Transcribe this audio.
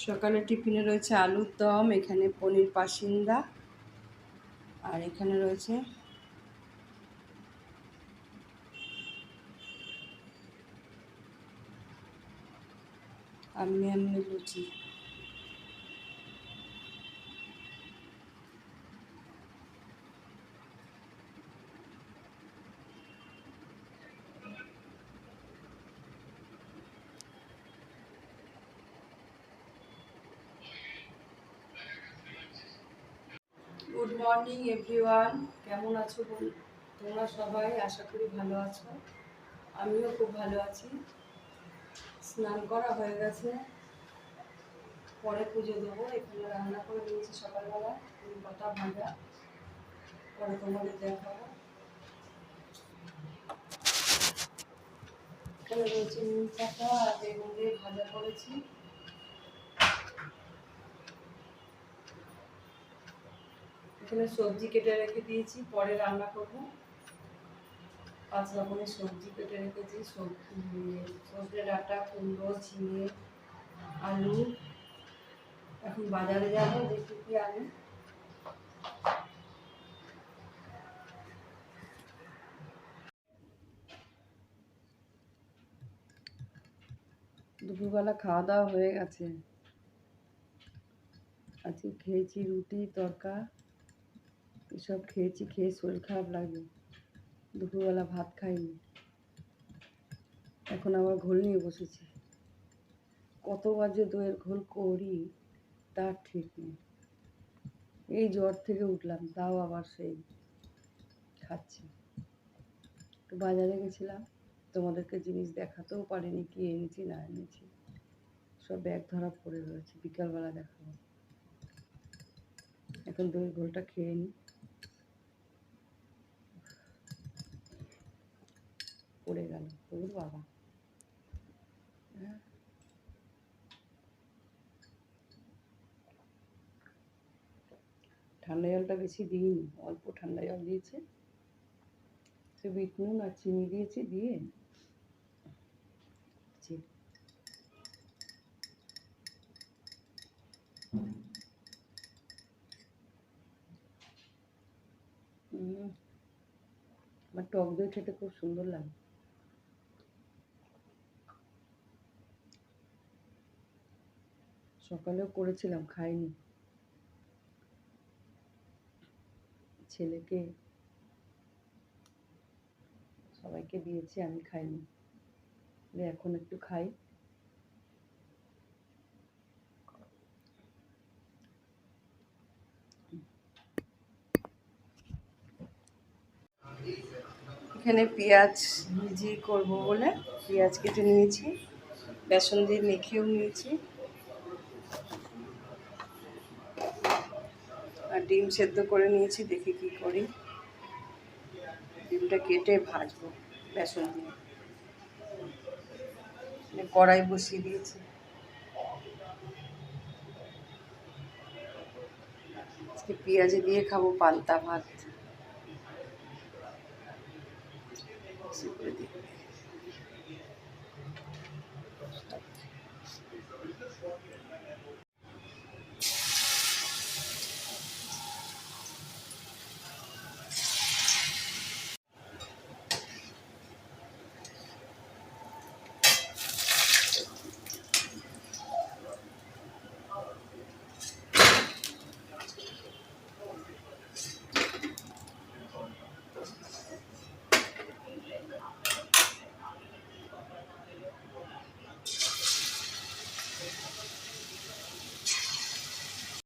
সকালে টিফিনে রয়েছে আলুর দম, এখানে পনির পাসিন্দা, আর এখানে রয়েছে আমি লুচি। গুড মর্নিং এভরিওয়ান, কেমন আছো তোমরা সবাই? আশা করি ভালো আছো, আমিও খুব ভালো আছি। স্নান করা হয়ে গেছে, পরে পুজো দেবো। এখানে রান্না করে নিয়েছি সকালবেলা কটা ভাজা, পরে তোমাদের দেখাবো। এখানে রয়েছে নিম পাতা আর বেগুন দিয়ে ভাজা করেছি। এখানে সবজি কেটে রেখে দিয়েছি, পরে রান্না করবো। 5 রকমের সবজি কেটে রেখেছি, সজনে ডাঁটা, কুমড়ো, ঝিঙে, আলু। এখন বাজারে যাবো, দেখি কি আনি। দুপুরবেলা খাওয়া দাওয়া হয়ে গেছে। আজকে খেয়েছি রুটি তরকা, এসব খেয়েছি। খেয়ে শরীর খারাপ লাগে, দুপুরবেলা ভাত খাইনি। এখন আবার ঘোল নিয়ে বসেছি। কতবার যে দইয়ের ঘোল করি তার ঠিক নেই। এই জ্বর থেকে উঠলাম, তাও আবার সেই খাচ্ছি। একটু বাজারে গেছিলাম, তোমাদেরকে জিনিস দেখাতেও পারিনি, কি এনেছি না এনেছি। সব ব্যাগ ধরা পড়ে রয়েছে, বিকালবেলা দেখাবো। এখন দই ঘোলটা খেয়ে নিই। পড়ে গেল, ওর বাবা। ঠান্ডা জলটা বেশি দিইনি, অল্প ঠান্ডা জল দিয়েছে। সে বিট নুন আর চিনি দিয়েছি, দিয়ে আমার টক দই খেতে খুব সুন্দর লাগে। সকালেও করেছিলাম, খাইনি। ছেলেকে সবাইকে দিয়েছি, আমি খাইনি। এখন একটু খাই। এখানে পেঁয়াজ ভাজি করব বলে পেঁয়াজ কেটে নিয়েছি, বেসন দিয়ে মেখেও নিয়েছি, আর ডিম সেদ্ধ করে নিয়েছি। দেখি কি করি। ডিমটা কেটে ভাজবো বেসন দিয়ে। কড়াই বসিয়ে দিয়েছি। আজকে পেঁয়াজে দিয়ে খাবো পান্তা ভাত।